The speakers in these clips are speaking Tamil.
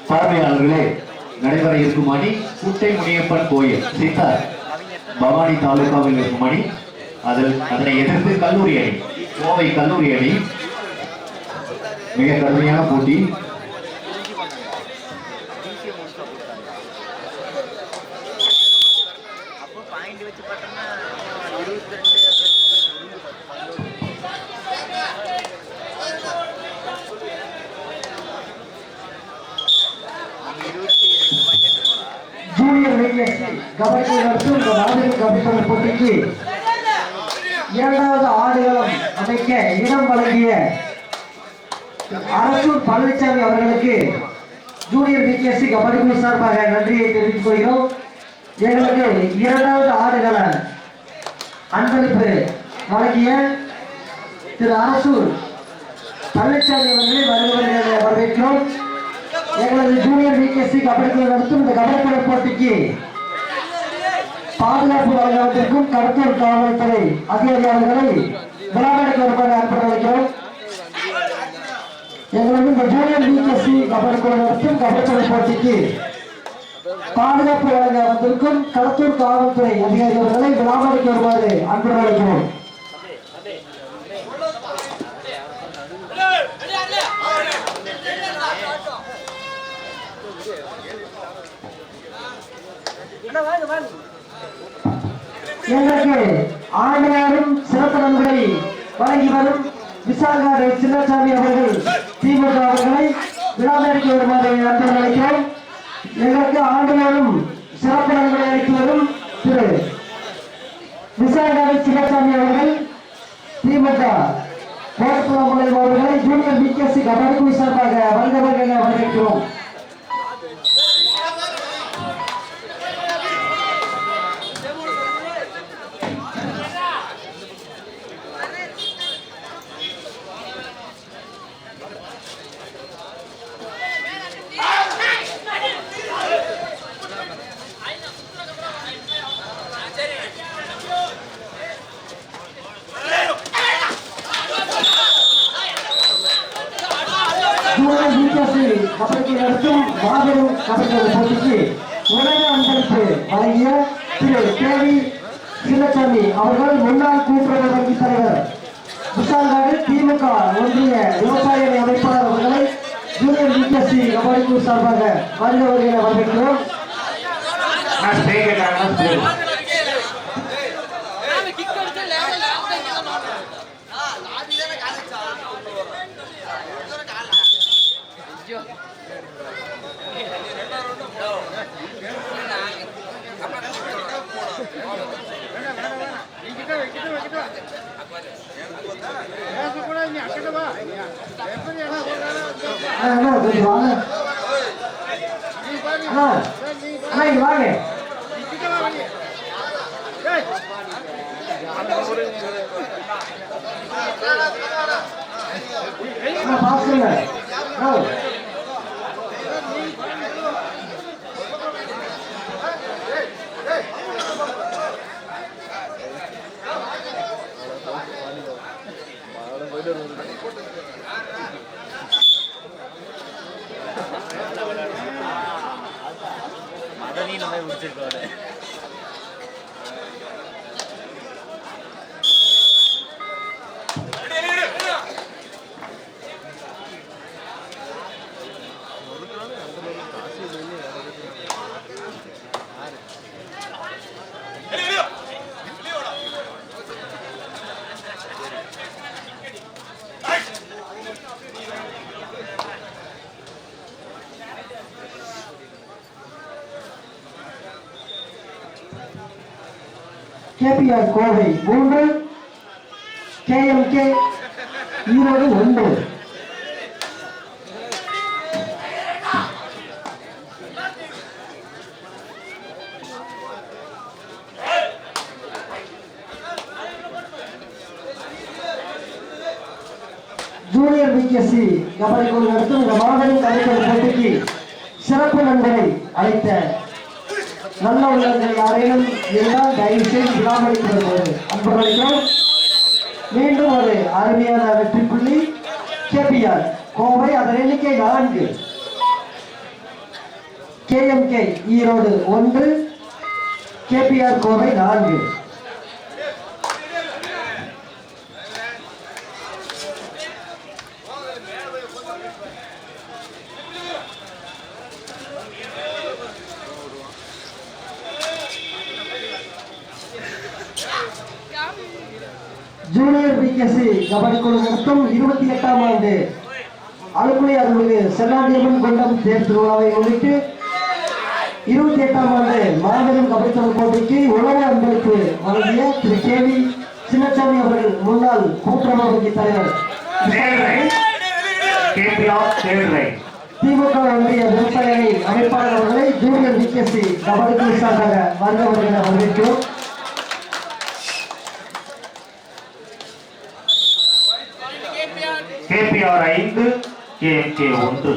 பார்வையாளர்களே, நடைபெற இருக்கும் அணி குட்டை முனியப்பன் கோயில் சித்தார் பவானி தாலுகாவில் இருக்கும் அணி, அதனை எதிர்த்து கல்லூரி அணி, கோவை கல்லூரி அணி. மிக கடுமையான போட்டி. கபடி நடத்தும் இந்த நாடக கபடி போட்டிக்கு இரண்டாவது ஆடுகளம் அமைக்க இடம் வழங்கிய அரசூர் பழனிசாமி அவர்களுக்கு ஜூனியர் பிகேசி கபடி குழு சார்பாக நன்றியை தெரிவித்துக் கொள்கிறோம். எங்களுக்கு இரண்டாவது ஆடுகள அன்பளிப்பு வழங்கிய திரு அரசூர் பழனிசாமி அவர்களை வருகிறவர்களை வரவேற்கிறோம். எங்களது ஜூனியர் பிகேசி கபடி குழு நடத்தும் இந்த கபடி குழு போட்டிக்கு பாதுகாப்பு வழங்குவதற்கும் கடத்தூர் காவல்துறை அதிகாரி அவர்களை விழாவிற்கு வருமாறு ஏற்பாடு அளிக்கிறோம். எங்களது இந்த ஜூனியர் பிகேசி கபடி குழு நடத்தும் கபடி போட்டிக்கு பாதுகாப்பு வழங்க வந்திருக்கும் கடத்தூர் காவல்துறை அதிகாரி அவர்களை விழாவிற்கு வருமாறு அன்புடன் அளிக்கிறோம். எங்களுக்கு ஆண்டுகாரும் சிறப்பு நன்கொடை வழங்கி வரும் விசாகாடு சின்னசாமி அவர்கள் திமுக அவர்களை விழாவிற்கு வருமாறு அன்புடன் அழைக்கிறோம். எங்களுக்கு ஆண்டுகாரும் சிறப்பு நன்கொடை அளித்து வரும் திரு விசாகாடு சின்னசாமி அவர்கள் திமுக கோட்டப்புறமுறை அவர்களை ஜூனியர் பிகேசி கபடி குழு சார்பாக வருகிறவர்களை வரவேற்கிறோம். கபடி நடத்தும் மாபெரும் கபடி போட்டிக்கு உலக அன்பளிப்பு வழங்கிய திரு கேவி சின்னசாமி அவர்கள் முன்னாள் கூட்டுறவு வங்கி தலைவர் விசால்நாடு திமுக ஒன்றிய விவசாய அமைப்பாளர் அவர்களை ஜூனியர் பிகேசி கபடி குழு சார்பாக வருகிறவர்களை வரவேற்கிறோம். KPR Kovai 3, KMK Erode 1. Junior BKC kabaddi குழு நடத்தும் இந்த மாபெரும் கபடி போட்டிக்கு சிறப்பு நண்பரை அழைத்த நல்ல உள்ளவர்கள் யாரேனும் இருந்தால் தயவு செய்து விழாமளித்து வருவது அன்பர்களுக்கும் மீண்டும் ஒரு அருமையான வெற்றி புள்ளி கேபிஆர் கோவை. அதன் எண்ணிக்கை 4, KMK Erode 1, KPR Kovai 4. Junior BKC kabaddi குழு நடத்தும் 28ஆம் ஆண்டு அலுக்குலை அருள்மிகு செல்லாண்டியம்மன் கொண்டம் தேர் திருவிழாவை முன்னிட்டு 28ஆம் ஆண்டு மாபெரும் கபடி தொடர் போட்டிக்கு உலக அன்பளிப்பு வழங்கிய திரு கேவி சின்னசாமி அவர்கள் முன்னாள் கூட்டுறவு வங்கி தலைவர் திமுக ஒன்றிய விவசாய அணி அமைப்பாளர் அவர்களை ஜூனியர் பிகேசி கபடி குழு சார்பாக வந்தவர்களை வரவேற்கிறோம். KPR 5, KMK 1.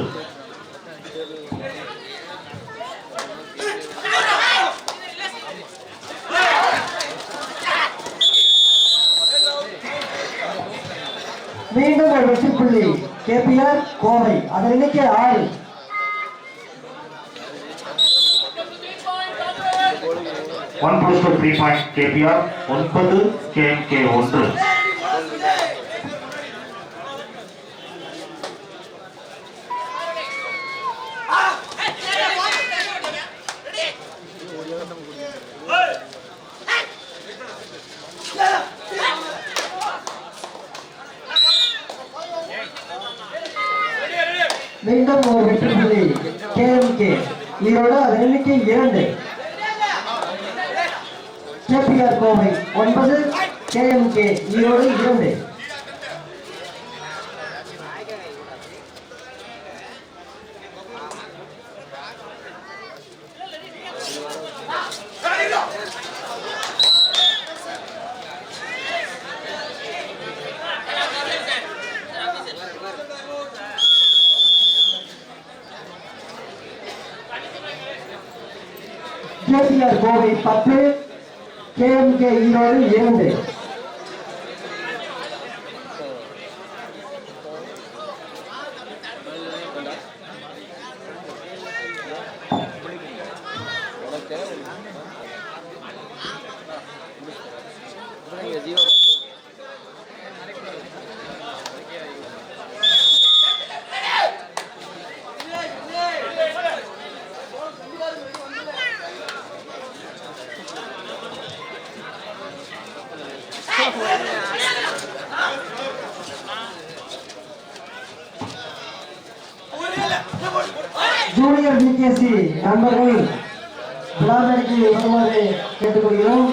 மீண்டும் ஒரு வெற்றி புள்ளி கேபிஆர் கோவை. அதன் எண்ணிக்கை 6. One plus 3 point KPR 9, KMK 1. மீண்டும் ஒரு வெற்றி புள்ளி கேஎம்கே ஈரோடு. அதன் எண்ணிக்கை 2. KPR Kovai 9, KMK Erode 2. KPR Kovai 10, KMK Erode 2. Junior BKC நண்பர்கள் விழாவிற்கு வருமாறு கேட்டுக்கொள்கிறோம்.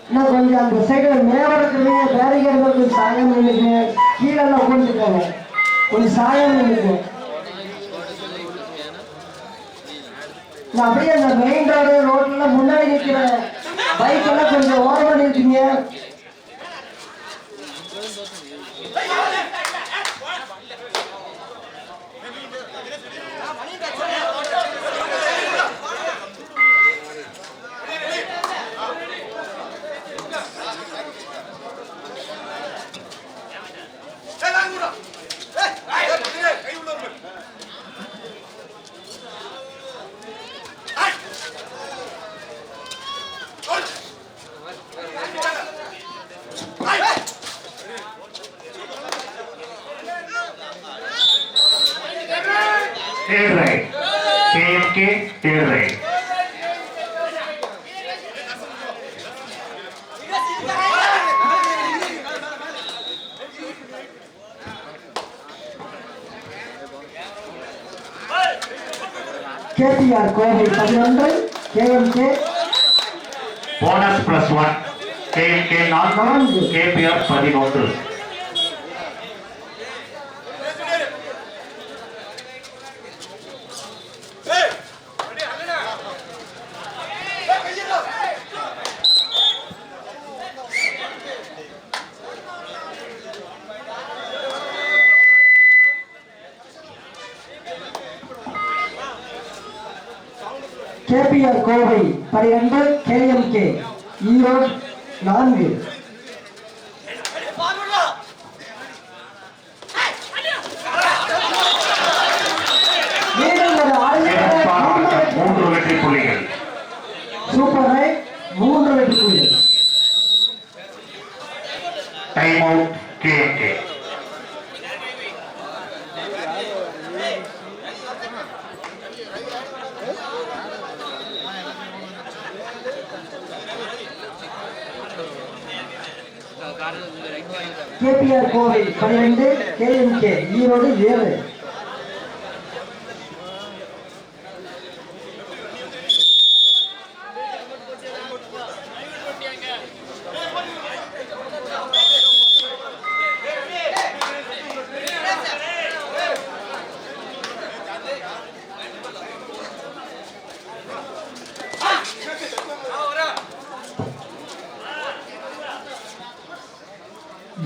இன்னும் கொஞ்சம் அந்த சைடு மேவரத்துக்கு பேரிகேட் கொஞ்சம் சாயம் நின்றுக்கு கீழெல்லாம் உட்காந்துருக்காங்க. கொஞ்சம் சாயம் நின்றுக்கு அப்படியே அந்த மெயின் ரோட்ல முன்னாடி நிற்கிற பைக் எல்லாம் கொஞ்சம் ஓரம் பண்ணி இருக்கீங்க. Third right. KMK, third right. KPR Kovai 11 KMK Bonus plus 1. KMK 4, KPR 11. KPR Kovai 12 KMK Erode 4 மூன்று வெற்றி புள்ளிகள். சூப்பர் ரைட் 3 வெற்றி புள்ளிகள். Time out KMK. KPR Kovai 12 KMK Erode 7.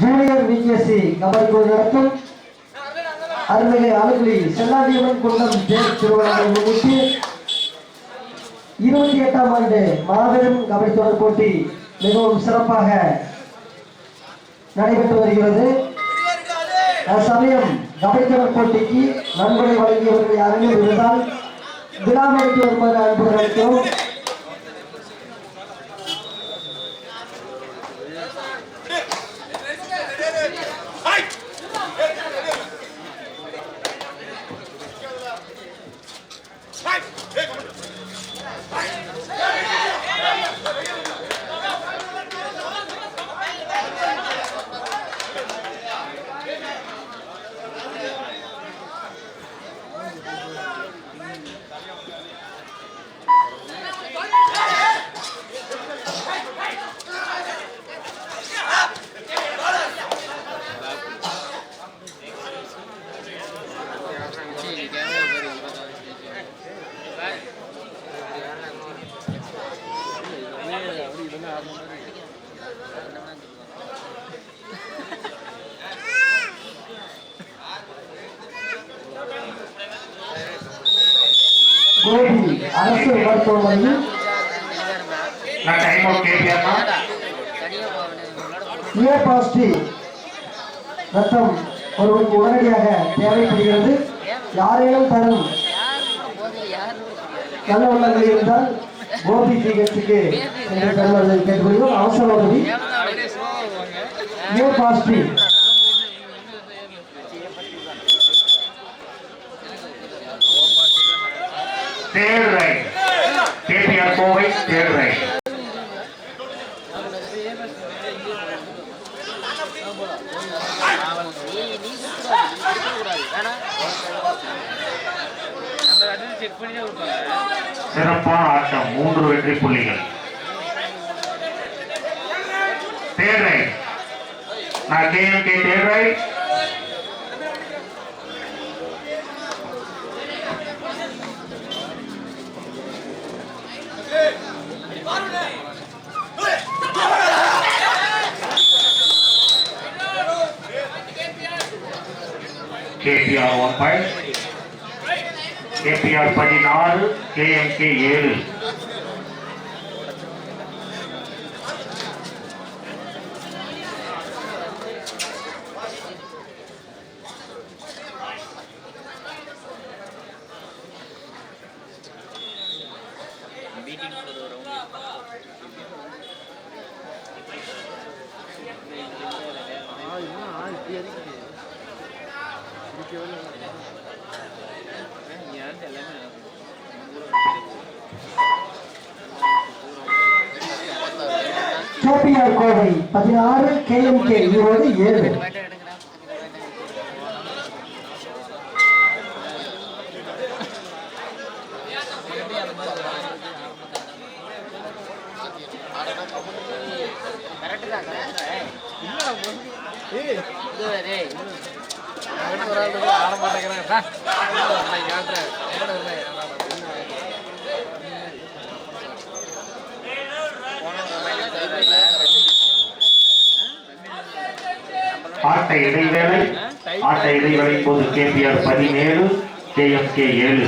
Junior VKC kabaddi போட்டி நடத்தும் அருள்மிகு அழகுலி செல்லாண்டியம்மன் குன்றம் தேர் திருவிழாவை முன்னிட்டு 28ஆம் ஆண்டு மாபெரும் கபடி தொடர் போட்டி மிகவும் சிறப்பாக நடைபெற்று வருகிறது. அச்சமயம் கபடி தொடர் போட்டிக்கு நன்கொடை வழங்கியவர்கள் யாருமே இருந்தால் விழாமணிக்கு வருமாறு அன்பு அளிக்கிறோம். கோபி அரசு மருத்துவமனையில் ஏ பாசிட்டிவ் ரத்தம் ஒருவருக்கு உடனடியாக தேவைப்படுகிறது. யாரேனும் தரும் நல்ல உள்ளங்கள் இருந்தால் கோபி சிகிச்சைக்கு தருவதை கேட்டுக்கொள்கிறோம். அவசர உதவி A positive. Third right. KPR Kovai third right. சிறப்பான ஆட்டம் 3 வெற்றி புள்ளிகள். Third right. நான் KMK third right. KPR 1 point. KPR 16, KMK 7. KPR Kovai 16, KMK Erode 7. ஆட்ட இடைவேளை போது KPR 17, KMK 7.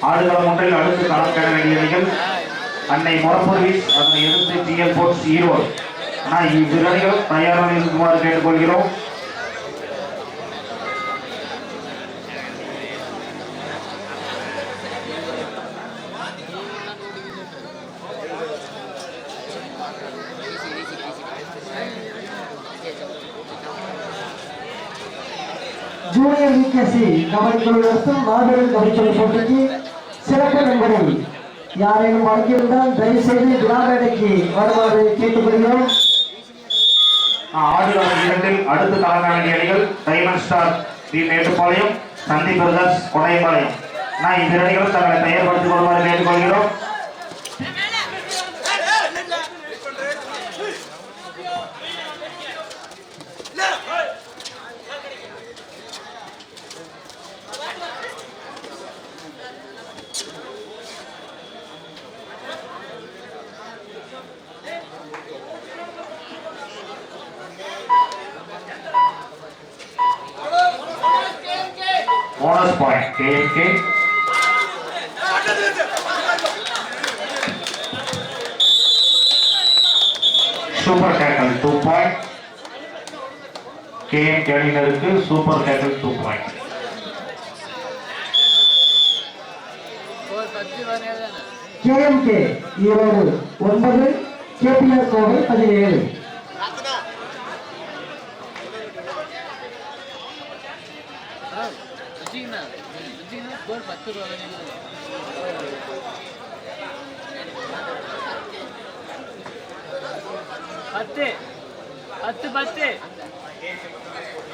ஆடுகளம் ஒன்றில் அடுத்து களம் காண வேண்டிய அணிகள் அன்னை மொரப்பூர்வீஸ், அதனை எதிர்த்து GL போர்ட்ஸ் ஈரோடு. ஆனால் இவ்விரு அணிகள் தயாராக இருக்குமாறு கேட்டுக்கொள்கிறோம். ஜூனியர் விகேசி கபடி குழு நடத்தும் மாபெரும் கபடி போட்டிக்கு சிறப்பு நண்பரை யாரேனும் வழங்கியிருந்தால் தயவு செய்து விழாவேடைக்கு வருமாறு கேட்டுக்கொள்கிறோம். ஆடுகளம் 2 அடுத்து களம் காண வேண்டிய அணிகள் டைமண்ட் ஸ்டார் டி மேட்டுப்பாளையம், சந்தி பிரதர்ஸ் கொடையம்பாளையம். நான் இவ்விரு அணிகளும் தங்களை தயார்படுத்திக் கொள்ளுமாறு கேட்டுக்கொள்கிறோம். Bonus point, KMK. Super tackle 2 point. KMK அணியினருக்கு super tackle 2 point. KMK Erode 9, KPR Kovai 17.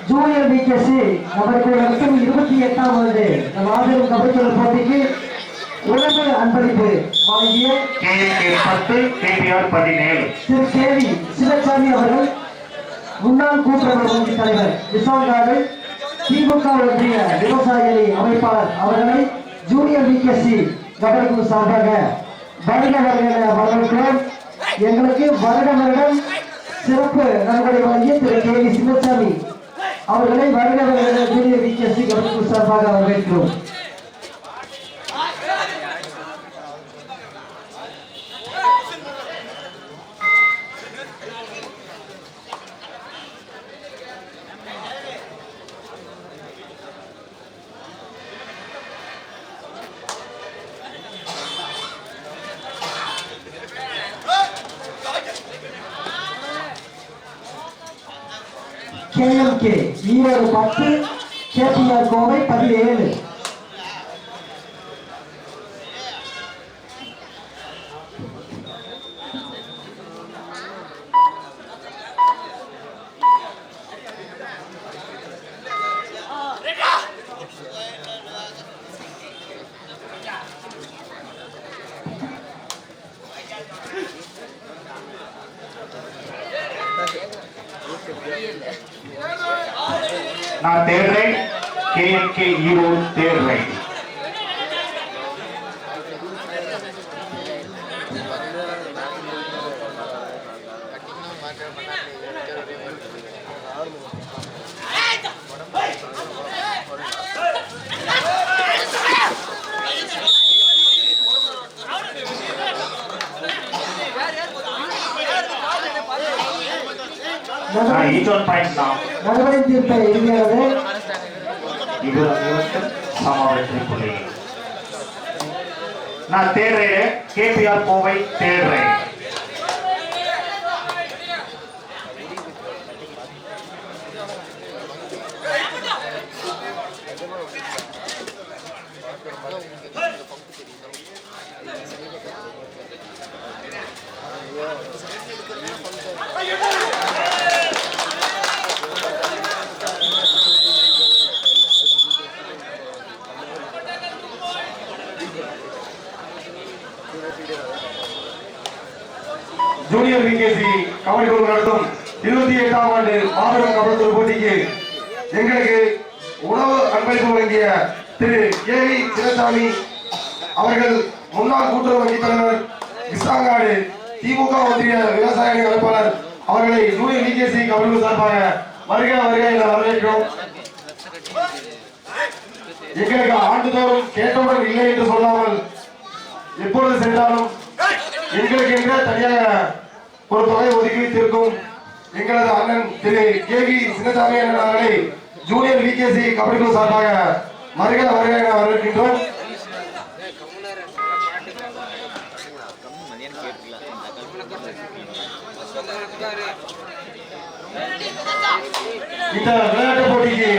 Junior VKC kabaddi குழு நடத்தும் 28ஆம் ஆண்டு மாபெரும் கபடி குழு போட்டிக்கு உணவு அன்பளிப்பு வழங்கிய KMK 10, KPR 17. திரு கேவி சிவசாமி அவர்கள், முன்னாள் கூட்டுறவு வங்கி தலைவர் விசாங்காடு, திமுக ஒன்றிய விவசாயிகளை அமைப்பாளர் அவர்களை ஜூனியர் விகேசி கபடி குழு சார்பாக வருட வரவேற்கிறோம். எங்களுக்கு வருட வருடம் சிறப்பு நன்கொடை வழங்கிய திரு கேவி சிவசாமி அவர்களை வருட வருட ஜூனியர் விகேசி கபடி குழு சார்பாக வரவேற்கிறோம். KMK Erode 10, KPR Kovai 17. Now third right, KMK Erode third right. Each one point தான். நடுவரை தீர்ப்பை இறுதியானது இருபத்தி சம வெற்றி புள்ளிகள். நான் தேடுறேன் கேபிஆர் கோவை தேடுறேன். ஜூனியர் விகேசி கபடி குழு நடத்தும் 28ஆம் ஆண்டு மாபெரும் கபடி போட்டிக்கு எங்களுக்கு உணவு அன்பளிப்பு வழங்கிய திரு ஏவி சின்னசாமி அவர்கள் முன்னாள் கூட்டுறவு வங்கி தலைவர் விசாங்காடு திமுக ஒன்றிய விவசாய அணி அமைப்பாளர் அவர்களை ஜூனியர் விகேசி கபடி குழு சார்பாக வருக வருக என வரவேற்கிறோம். எங்களுக்கு ஆண்டுதோறும் கேட்டவுடன் இல்லை என்று சொல்லாமல் எப்பொழுது சென்றாலும் எங்களுக்கு என்ற தனியாக ஒரு தொகை ஒதுக்கி வைத்திருக்கும் எங்களது அண்ணன் திரு கேவி சின்னசாமி அண்ணன் அவர்களை ஜூனியர் விகேசி கபடி குழு சார்பாக வருக வருக என வரவேற்கின்றோம். இந்த விளையாட்டு போட்டிக்கு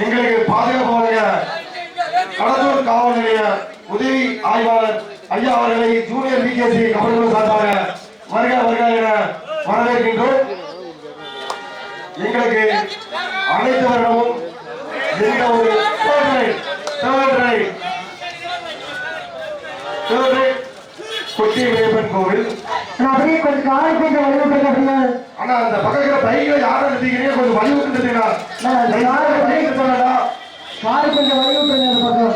எங்களுக்கு பாதுகாப்பு வழங்க கடலூர் காவல் நிலைய உதவி ஆய்வாளர் ஐயா அவர்களை ஜூனியர் விகேசி கபடி குழு சார்பாக வருக வருக என வரவேற்கின்றோம். எங்களுக்கு அனைத்து வருடமும் எந்த ஒரு கொட்டி வேப்பன் கோவில் அப்படியே கொஞ்சம் காலை கொஞ்சம் வழிவிட்டு அப்படின்னா ஆனா அந்த பக்கத்துல பைக்ல யாரும் நிறுத்திக்கிறீங்க கொஞ்சம் வழிவிட்டு காலை கொஞ்சம் வழிவிட்டு அந்த பக்கம்.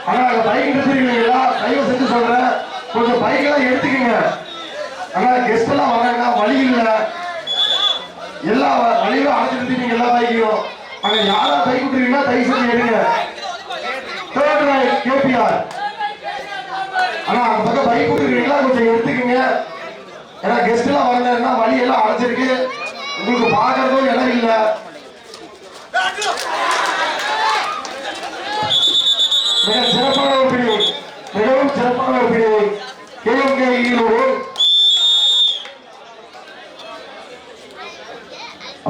ஆனா அந்த பைக் நிறுத்திருக்கீங்களா தயவு செஞ்சு சொல்றேன் கொஞ்சம் பைக் எல்லாம் எடுத்துக்கீங்க. ஆனா கெஸ்ட் எல்லாம் வராங்கன்னா வழி இல்ல எல்லா வழியிலும் அழைச்சு நிறுத்திட்டீங்க எல்லா பைக்கையும். அங்க யாரா பைக் விட்டுருக்கீங்கன்னா தயவு செஞ்சு எடுங்க. கேபிஆர் ஆனா அந்த பக்கம் பைக் விட்டுருக்கீங்களா கொஞ்சம் எடுத்துக்கீங்க. ஏன்னா கெஸ்ட் எல்லாம் வரலன்னா வழி எல்லாம் அழைச்சிருக்கு உங்களுக்கு பாக்குறதும் இடம் இல்ல. மிக சிறப்பான ஒரு பிரிவு மிகவும் சிறப்பான ஒரு பிரிவு KMK Erode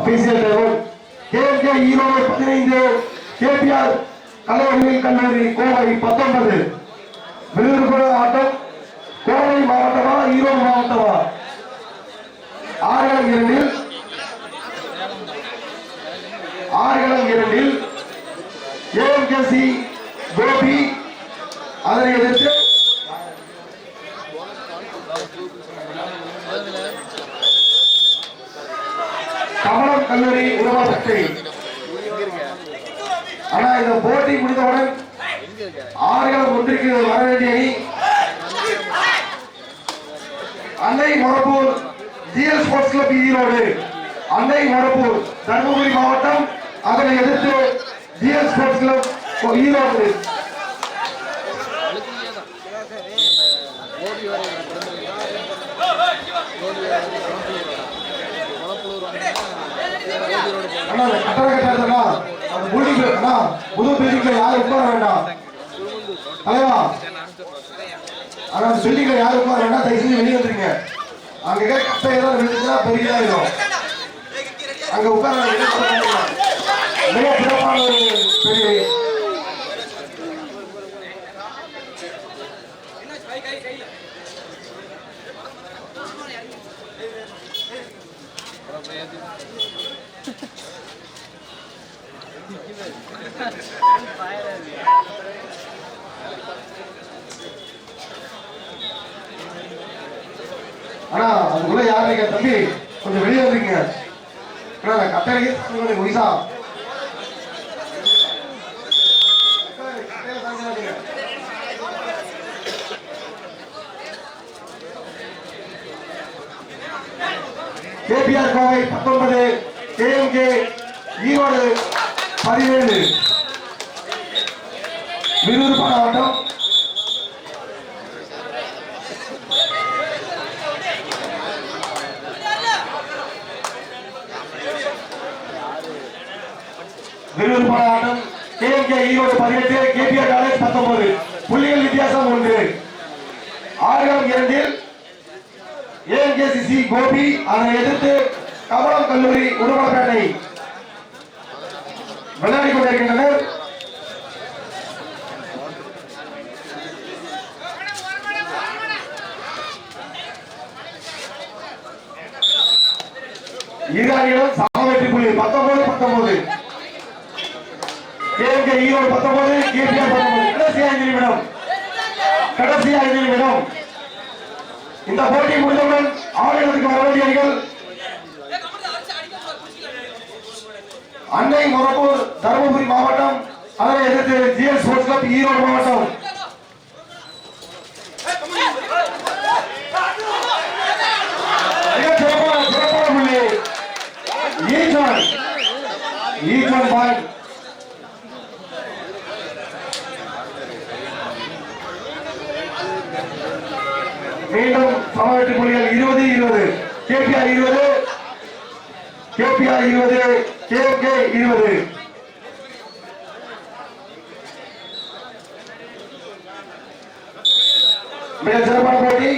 official time KMK Erode 15 KPR கலைவடிவில் கல்லூரி கோவை 19 விருதுநகர் மாவட்டம் கோவை மாவட்டமா ஈரோடு மாவட்டமா ஆறுகளம் இரண்டில் KMKC கோபி அதனை எதிர்த்து கமலம் கல்லூரி உருவாக்கத்தை. ஆனா இந்த போட்டி முடிந்தவுடன் ஆறுகளம் ஒன்றிற்கு வர வேண்டிய அன்னை Morappur GL sports club Erode அன்னை மொரப்பூர் தர்மபுரி மாவட்டம் அதனை எதிர்த்து GL ஸ்போர்ட்ஸ் கிளப் ஈரோடு புது பில்டிங்ல யாரும் உட்கார வேண்டாம் தலைவா. ஆனா பில்டிங்ல யாரும் உட்கார வேண்டாம் தயவு செஞ்சு வெளியே வந்துருங்க. அங்க கட்டை ஏதாவது விழுந்துச்சுன்னா பெரிய ஆயிடும். அங்க உட்கார மிக சிறப்பான ஒரு பெரிய ஆனா அதுக்குள்ள யாருங்க தம்பி கொஞ்சம் வெளியே வந்துருங்க. கட்டையிலே ஒய்சா KPR கோவை 19 KMK ஈரோடு 17 விருதுநகர் மாவட்டம் விறுவிறுப்பான ஆட்டம். KMK Erode 18, KPR college 19. புள்ளிகள் வித்தியாசம் 1. ஆர்காம் 2 AMKCC கோபி. அதனை எதிர்த்து கமலம் கல்லூரி உடுமலைப்பேட்டை விளையாடி கொண்டிருக்கின்றனர். இரு அணிகளும் சம வெற்றி புள்ளி 19-19. KMK Erode 19, KPR 19. கடைசி 5 நிமிடம். இந்த போட்டி முடிந்தவுடன் ஆடுகளத்துக்கு வர வேண்டிய அணிகள் அன்னை மொரப்பூர் தருமபுரி மாவட்டம், அதனை எதிர்த்து GS ஸ்போர்ட்ஸ் கிளப் ஈரோடு மாவட்டம். சிறப்பான புள்ளி. ஈச்சன் பாயிண்ட். மீண்டும் சமவெற்றி புள்ளிகள் 20-20. KPR 20, KPR 20, KMK 20. மிக சிறப்பான போட்டி.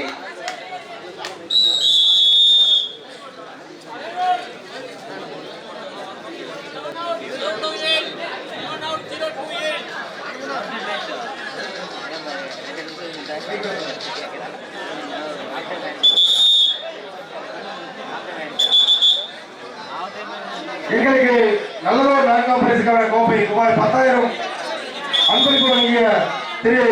எங்களுக்கு நல்லதோர் 4ஆம் பரிசுக்கான கோப்பை ரூபாய் 10,000 அன்பளிப்பு வழங்கிய திரு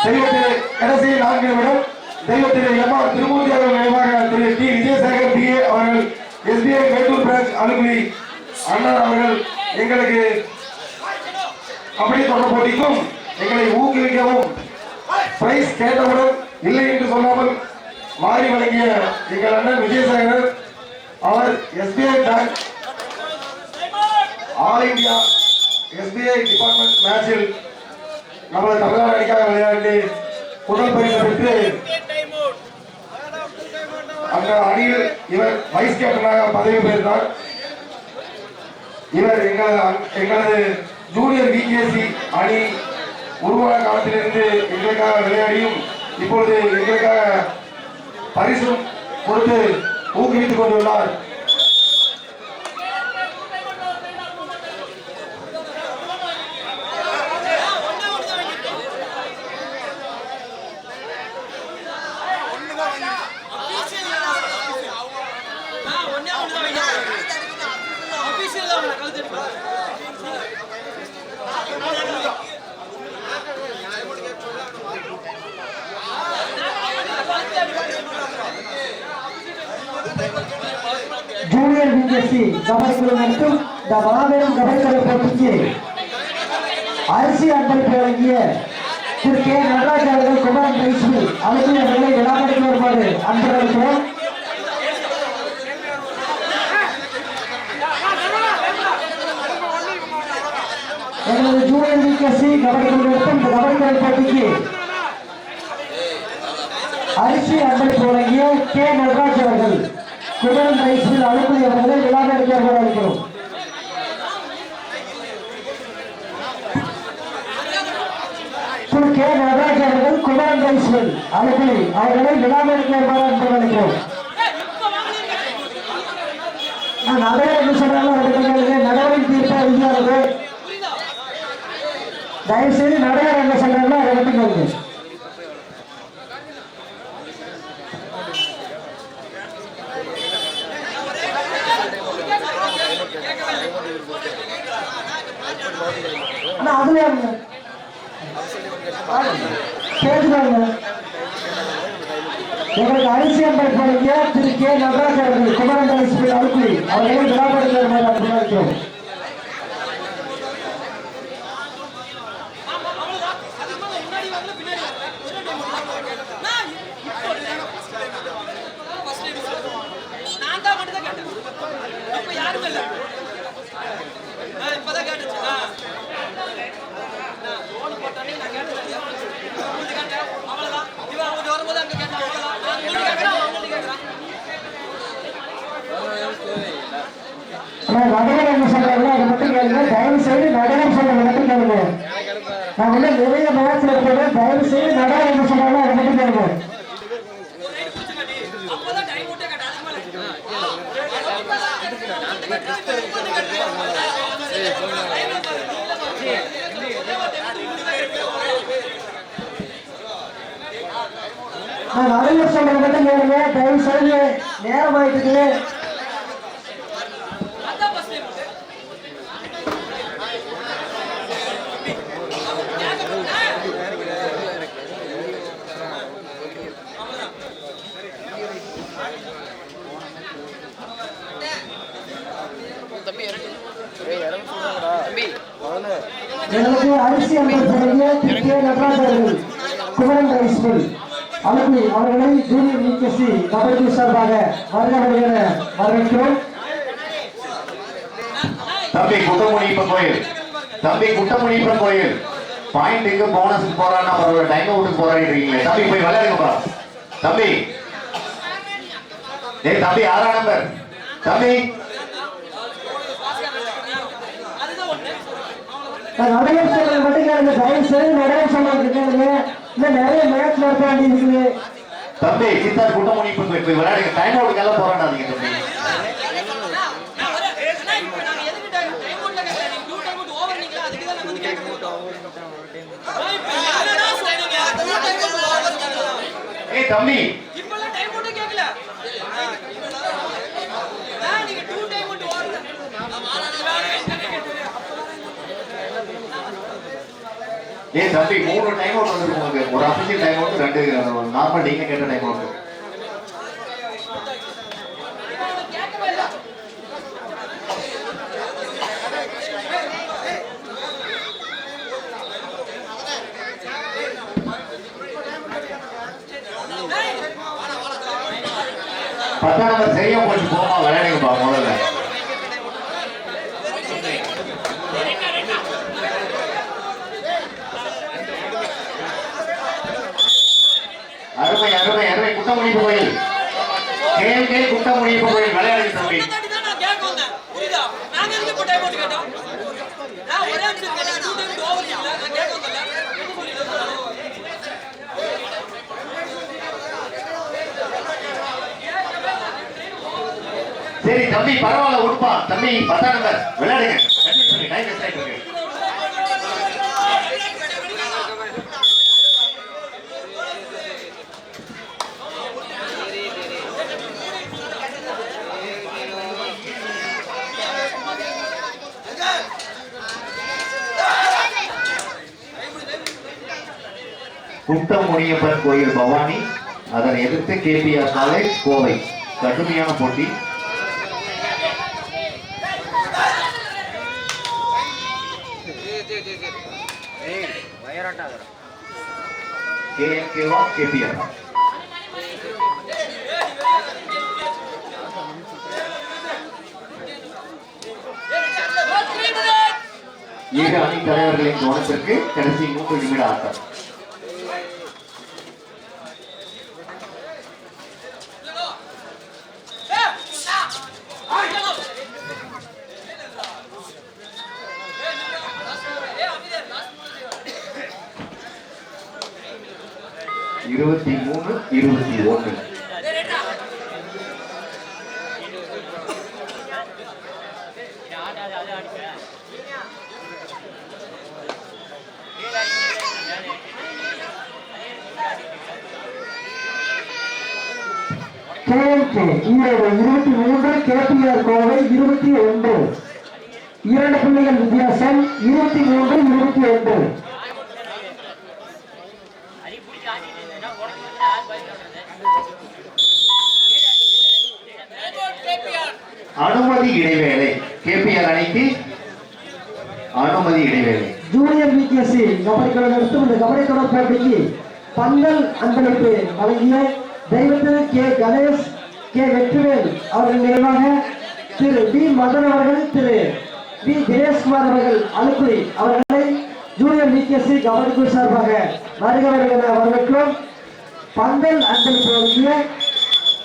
தெய்வத்திரு கடைசி 4 நிமிடம் தெய்வத்திரு MR திருமூர்த்தி அவர்கள் நினைவாக திரு T விஜயசேகர் PA அவர்கள் SBI மேட்டூர் பிரான்ச் அலுவலி அண்ணா அவர்கள் எங்களுக்கு கபடி தொடர் போட்டிக்கும் எங்களை ஊக்குவிக்கவும் பிரைஸ் கேட்டவுடன் இல்லை என்று சொல்லாமல் மாறி வழங்கிய எங்கள் அண்ணன் விஜயசேகர் அவர் SBI bank all India SBI department மேட்சில் நமது தமிழ்நாடு அணிக்காக விளையாடி முதல் பரிசு பெற்று அந்த அணியில் இவர் வைஸ் கேப்டனாக பதவி பெற்றார். இவர் எங்களது ஜூனியர் VKC அணி உருவான காலத்திலிருந்து எங்களுக்காக விளையாடியும் இப்பொழுது எங்களுக்காக பரிசும் கொடுத்து ஊக்குவித்துக் கொண்டுள்ளார். ஜூனியர் VKC கபடி குழு நடத்தும் இந்த மாபெரும் கபடி போட்டிக்கு அரிசி அன்பளிப்பு வழங்கிய திரு K நடராஜ் அவர்கள் குமரன் ரைஸ்மில் அலுவலி அவர்களை விழாமடைக்கு வருமாறு அன்பளிக்கிறோம். எங்களது ஜூனியர் VKC கபடி குழு நடத்தும் இந்த கபடி போட்டிக்கு அரிசி அன்பளிப்பு வழங்கிய K நடராஜ் அவர்கள் குமரன் ரைஸ்மில் அலுவலி அவர்களை விழாமடைக்கு வருமாறு அழைக்கிறோம். திரு K நடராஜ் அவர்கள் குமரன் ரைஸ்மில் அலுவலி அவர்களை விழாமடைக்கு வருமாறு அழைக்கிறோம். நகர என்று சொன்னாலும் நகரின் தீர்ப்பா இல்லாதது. தயவுசெய்து நடையார் என்ன சொல்றாங்களோ அதை விட்டுக்கோங்க. அதுல கேட்டுக்காங்க. எங்களுக்கு அரிசி அன்பளிப்பு வழங்கிய திரு K நடராஜ் அவர்கள் குமரன் ரைஸ்மில் அலுவலி அவர்களை விழாமடைக்கு வருமாறு அழைக்கிறோம். நடுவர் என்ன சொல்றாங்களோ அதை மட்டும் கேளுங்க. தயவு செய்து நடுவர் சொல்றதை மட்டும் கேளுங்க. நான் வந்து நிறைய மேட்ச்ல இருக்கிறேன். தயவு செய்து நடுவர் என்ன சொல்றாங்களோ அதை மட்டும் கேளுங்க. நான் நடுவர் சொல்றதை மட்டும் கேளுங்க. தயவு செய்து நேரம் ஆயிட்டு. எனக்கு அரிசி அன்பர்களுடைய நடராஜர்கள் குமரன் ஹைஸ்கூல் அலுவலி அவர்களை ஜூனியர் விகேசி கபடி சார்பாக வருகிற வரவேற்கிறோம். தம்பி குட்டமுனியப்பன் கோயில், தம்பி குட்டமுனியப்பன் கோயில் பாயிண்ட்டுக்கு போனஸுக்கு போறான்னா அவரோட டைம் அவுட்டுக்கு போராடிருக்கீங்களே. தம்பி போய் விளையாடுங்கப்பா. தம்பி ஏய் தம்பி 6ஆம் நம்பர் தம்பி நடுவர் சொல்றது மட்டும் கேளுங்க. தயவு செய்து நடுவர் சொல்றது கேளுங்க. இன்னும் நிறைய மேட்ச் நடத்த வேண்டியிருக்குது. தம்பி சித்தார் குட்டமுனியப்பன் கோயில் போய் விளையாடுங்க. டைம் அவுட்டுக்கு எல்லாம் போராடாதீங்க தம்பி. ஏய் தம்பி இப்பெல்லாம் டைம் போட்டு கேக்கல. நீங்க 2 டைம் போட்டு ஓடுங்க. ஏய் தம்பி 3 டைம் அவுட் வந்து உங்களுக்கு. ஒரு அபிஷியல் டைம் அவுட், 2 நார்மல் நீங்க கேட்ட டைம் அவுட். கேட்கவே இல்ல. பத்தாம் நம்பர் சரியா போச்சு. போமா விளையாடுங்கப்பா முதல்ல. அருமை அருமை அருமை. குட்டமுனியப்பன் கோயில் கேள்வி குட்டமுனியப்பன் கோயில் விளையாடுங்க தம்பி. நான் கேட்க வந்தேன். புரியுதா? நாங்க எதுக்கு இப்ப டைம் போட்டு கேட்டோம்? நான் ஒரே நிமிஷம் கேட்டேன். 2 டைம் ஓவர் இல்ல. நான் கேட்க வந்தேன். சரி தம்பி பரவாயில்ல உடுப்பா. தம்பி 10ஆம் நம்பர் விளையாடுங்க. டைம் வேஸ்ட் ஆயிட்டு இருக்கு. குட்டமுனியப்பன் கோயில் பவானி, அதனை எதிர்த்து கேபிஆர் காலேஜ் கோவை. கடுமையான போட்டி. கேஎம்கேவா கேபிஆர் இரு அணி தலைவர்களின் கவனத்திற்கு கடைசி 3 நிமிட ஆட்டம். இருபத்தி 21. KMK Erode 23, KPR Kovai 21. 2 புள்ளிகள் வித்தியாசம். 23, 21. அனுமதி இடைவேளை. கேபிஆர் அணிக்கு அனுமதி இடைவேளை. ஜூனியர் விகேசி கபடி தொடர் நடத்தும் இந்த கபடி தொடர் போட்டிக்கு பந்தல் அன்பளிப்பு வழங்கிய தெய்வத்திரு கே கணேஷ், கே வெற்றிவேல் அவர்கள் நினைவாக திரு வி மதன் அவர்கள், திரு வி ஜெயஸ்குமார் அவர்கள் அலுப்புரி அவர்களை ஜூனியர் விகேசி கபடி குழு சார்பாக வருகிறவர்கள் என வரவேற்கிறோம். பந்தல் அன்பளிப்பு வழங்கிய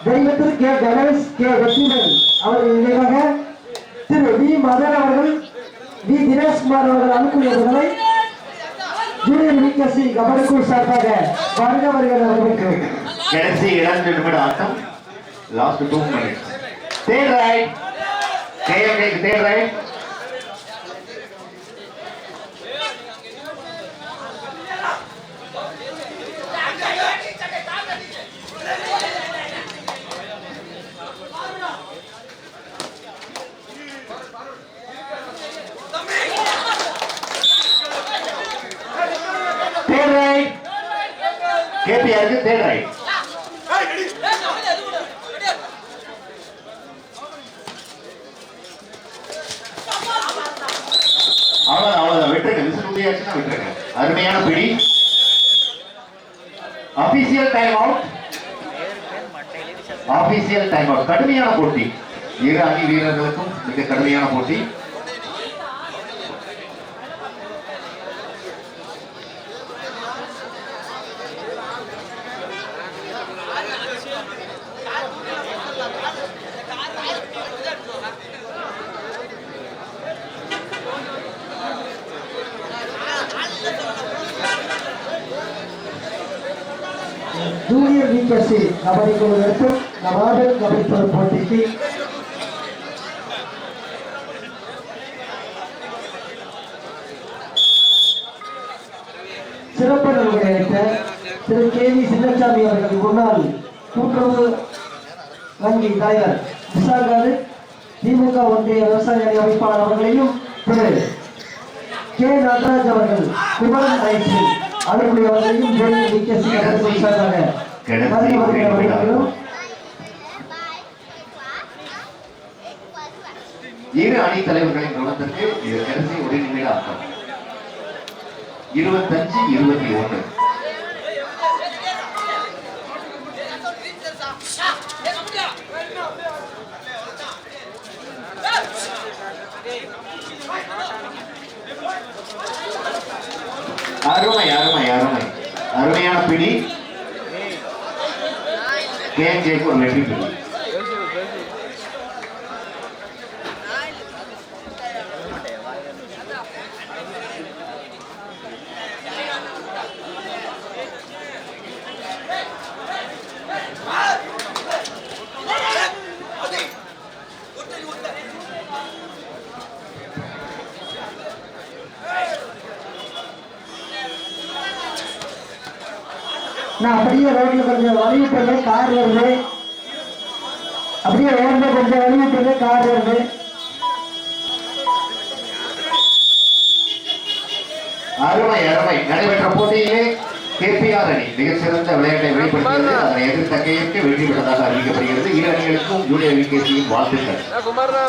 தெய்வத்திரு கே கணேஷ், கே வெற்றிவேல் அவர்கள் நினைவாக திரு வி மதன் அவர்கள், வி தினேஷ்குமார் அவர்கள் அனுப்பியவர்களை ஜூனியர் விகேசி கபடி குழு சார்பாக வருக வருக வரவேற்கிறோம். கடைசி 2 நிமிட ஆட்டம். Last 2 minutes. Third right. கேஎம்கேக்கு தேர்ட் ரைட். Third right. கேபிஆருக்கு தேர்ட் ரைட். அவ்வளவுதான் விட்டுருங்க. விசில் முடியாச்சுன்னா விட்டுருங்க. அருமையான பிடி. Official time out. Official time out. கடுமையான போட்டி. இரு அணி வீரர்களுக்கும் மிக கடுமையான போட்டி. ஜூனியர் விகேசி கபடி குழு எடுத்தும் நவாபல் கபடி குழு போட்டிக்கு சிறப்பு நன்கொடை அளித்த திரு கே வி சின்னசாமி அவர்கள் முன்னாள் கூட்டுறவு வங்கி தலைவர் விசாகாது திமுக ஒன்றிய விவசாய அணி அமைப்பாளர் அவர்களையும் திரு கே நடராஜ் அவர்கள் குமரன் ஐசி அலுவலி அவர்களையும் ஜூனியர் விகேசி கபடி குழு சார்பாக வருக வருக வரவேற்கிறோம். இரு அணி தலைவர்களின் கவனத்திற்கு இது கடைசி 1 நிமிட ஆட்டம். 25-21. அருமை அருமை அருமை. அருமையான பிடி. கேஎம்கேக்கு ஒரு வெற்றி பிடி. நான் அப்படியே ரோட்ல கொஞ்சம் வலிவிட்டு கார் வருது. அப்படியே ரோட்ல கொஞ்சம் வலிவிட்டு கார் வருது. அருமை அருமை. நடைபெற்ற போட்டியிலே கேபிஆர் அணி மிகச்சிறந்த விளையாட்டை வெளிப்படுத்தியது. அதனை எதிர்த்த கேஎம்கே வெற்றி பெற்றதாக அறிவிக்கப்படுகிறது. இரு அணிகளுக்கும் ஜூனியர் விகேசியின் வாழ்த்துக்கள். குமாரனா